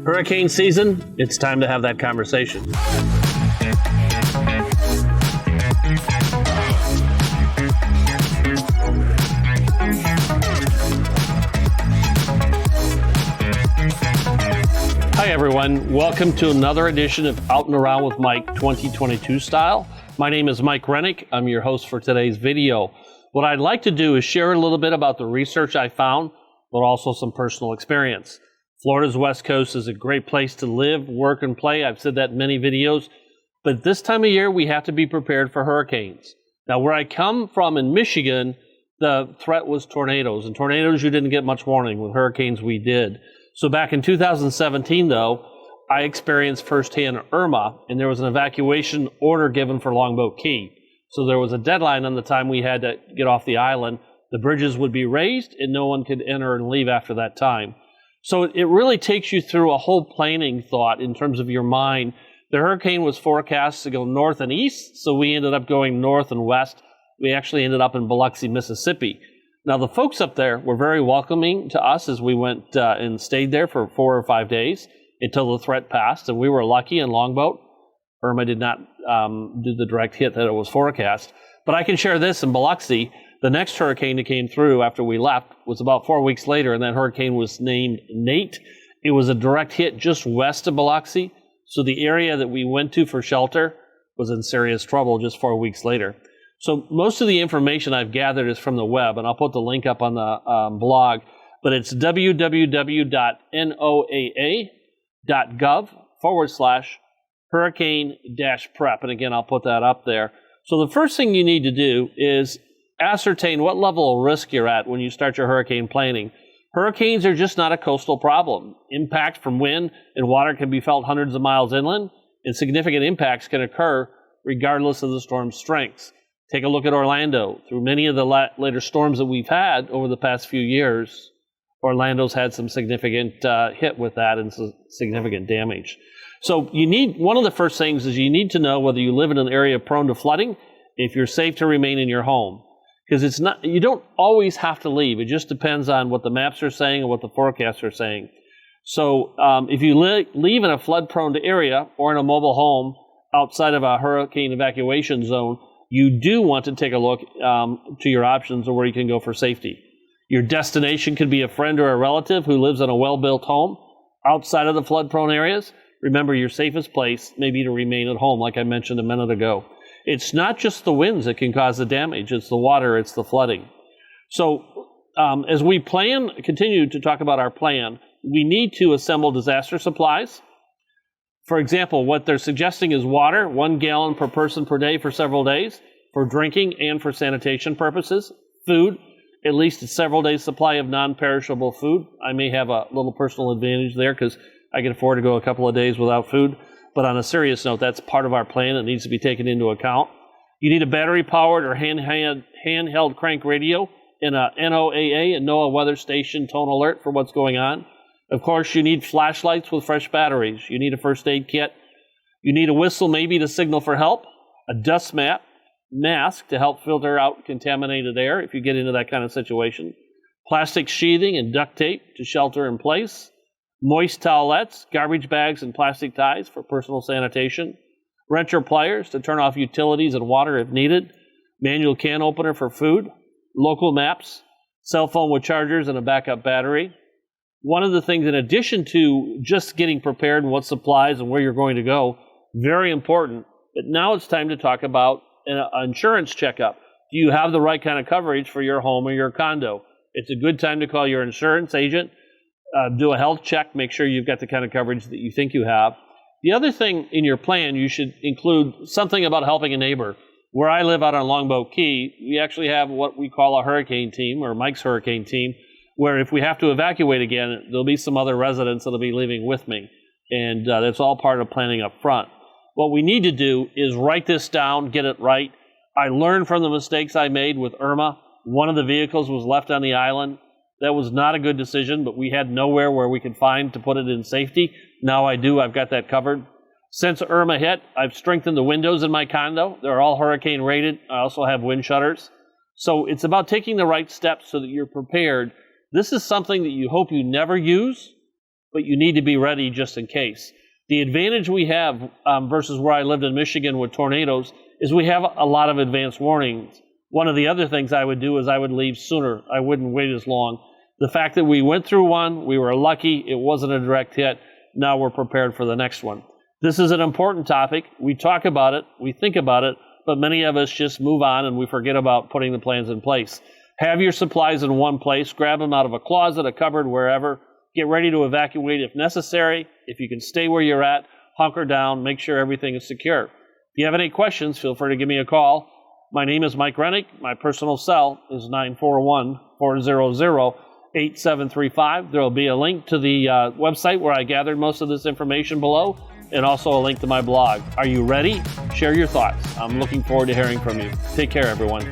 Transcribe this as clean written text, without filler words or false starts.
Hurricane season, it's time to have that conversation. Hi everyone, welcome to another edition of Out and Around with Mike 2022 style. My name is Mike Rennick. I'm your host for today's video. What I'd like to do is share a little bit about the research I found, but also some personal experience. Florida's West Coast is a great place to live, work, and play. I've said that in many videos, but this time of year we have to be prepared for hurricanes. Now, where I come from in Michigan, the threat was tornadoes, and tornadoes you didn't get much warning. With hurricanes we did. So back in 2017, though, I experienced firsthand Irma, and there was an evacuation order given for Longboat Key. So there was a deadline on the time we had to get off the island. The bridges would be raised, and no one could enter and leave after that time. So it really takes you through a whole planning thought in terms of your mind. The hurricane was forecast to go north and east, so we ended up going north and west. We actually ended up in Biloxi, Mississippi. Now, the folks up there were very welcoming to us as we went and stayed there for 4 or 5 days until the threat passed, and we were lucky in Longboat. Irma did not do the direct hit that it was forecast. But I can share this in Biloxi. The next hurricane that came through after we left was about 4 weeks later, and that hurricane was named Nate. It was a direct hit just west of Biloxi, so the area that we went to for shelter was in serious trouble just 4 weeks later. So most of the information I've gathered is from the web, and I'll put the link up on the blog, but it's www.noaa.gov/hurricane-prep, and again, I'll put that up there. So the first thing you need to do is ascertain what level of risk you're at when you start your hurricane planning. Hurricanes are just not a coastal problem. Impact from wind and water can be felt hundreds of miles inland, and significant impacts can occur regardless of the storm's strengths. Take a look at Orlando. Through many of the later storms that we've had over the past few years, Orlando's had some significant hit with that and some significant damage. So one of the first things is you need to know whether you live in an area prone to flooding, if you're safe to remain in your home. Because you don't always have to leave. It just depends on what the maps are saying and what the forecasts are saying. So if you leave in a flood-prone area or in a mobile home outside of a hurricane evacuation zone, you do want to take a look to your options or where you can go for safety. Your destination could be a friend or a relative who lives in a well-built home outside of the flood-prone areas. Remember, your safest place may be to remain at home, like I mentioned a minute ago. It's not just the winds that can cause the damage. It's the water, it's the flooding. So as we continue to talk about our plan, we need to assemble disaster supplies. For example, what they're suggesting is water, 1 gallon per person per day for several days, for drinking and for sanitation purposes. Food, at least a several days supply of non-perishable food. I may have a little personal advantage there because I can afford to go a couple of days without food. But on a serious note, that's part of our plan. It needs to be taken into account. You need a battery-powered or handheld crank radio and a NOAA and NOAA weather station tone alert for what's going on. Of course, you need flashlights with fresh batteries. You need a first aid kit. You need a whistle maybe to signal for help, a dust mask to help filter out contaminated air if you get into that kind of situation, plastic sheathing and duct tape to shelter in place, moist towelettes, garbage bags, and plastic ties for personal sanitation, wrench or pliers to turn off utilities and water if needed, manual can opener for food, local maps, cell phone with chargers and a backup battery. One of the things, in addition to just getting prepared and what supplies and where you're going to go, very important, but now it's time to talk about an insurance checkup. Do you have the right kind of coverage for your home or your condo? It's a good time to call your insurance agent. Do a health check, make sure you've got the kind of coverage that you think you have. The other thing in your plan, you should include something about helping a neighbor. Where I live out on Longboat Key, we actually have what we call a hurricane team, or Mike's hurricane team, where if we have to evacuate again, there'll be some other residents that'll be living with me. And that's all part of planning up front. What we need to do is write this down, get it right. I learned from the mistakes I made with Irma. One of the vehicles was left on the island. That was not a good decision, but we had nowhere where we could find to put it in safety. Now I do. I've got that covered. Since Irma hit, I've strengthened the windows in my condo. They're all hurricane rated. I also have wind shutters. So it's about taking the right steps so that you're prepared. This is something that you hope you never use, but you need to be ready just in case. The advantage we have versus where I lived in Michigan with tornadoes is we have a lot of advance warnings. One of the other things I would do is I would leave sooner. I wouldn't wait as long. The fact that we went through one, we were lucky, it wasn't a direct hit. Now we're prepared for the next one. This is an important topic. We talk about it, we think about it, but many of us just move on and we forget about putting the plans in place. Have your supplies in one place, grab them out of a closet, a cupboard, wherever. Get ready to evacuate if necessary. If you can stay where you're at, hunker down, make sure everything is secure. If you have any questions, feel free to give me a call. My name is Mike Rennick. My personal cell is 941-400-8735. There will be a link to the website where I gathered most of this information below, and also a link to my blog. Are you ready? Share your thoughts. I'm looking forward to hearing from you. Take care, everyone.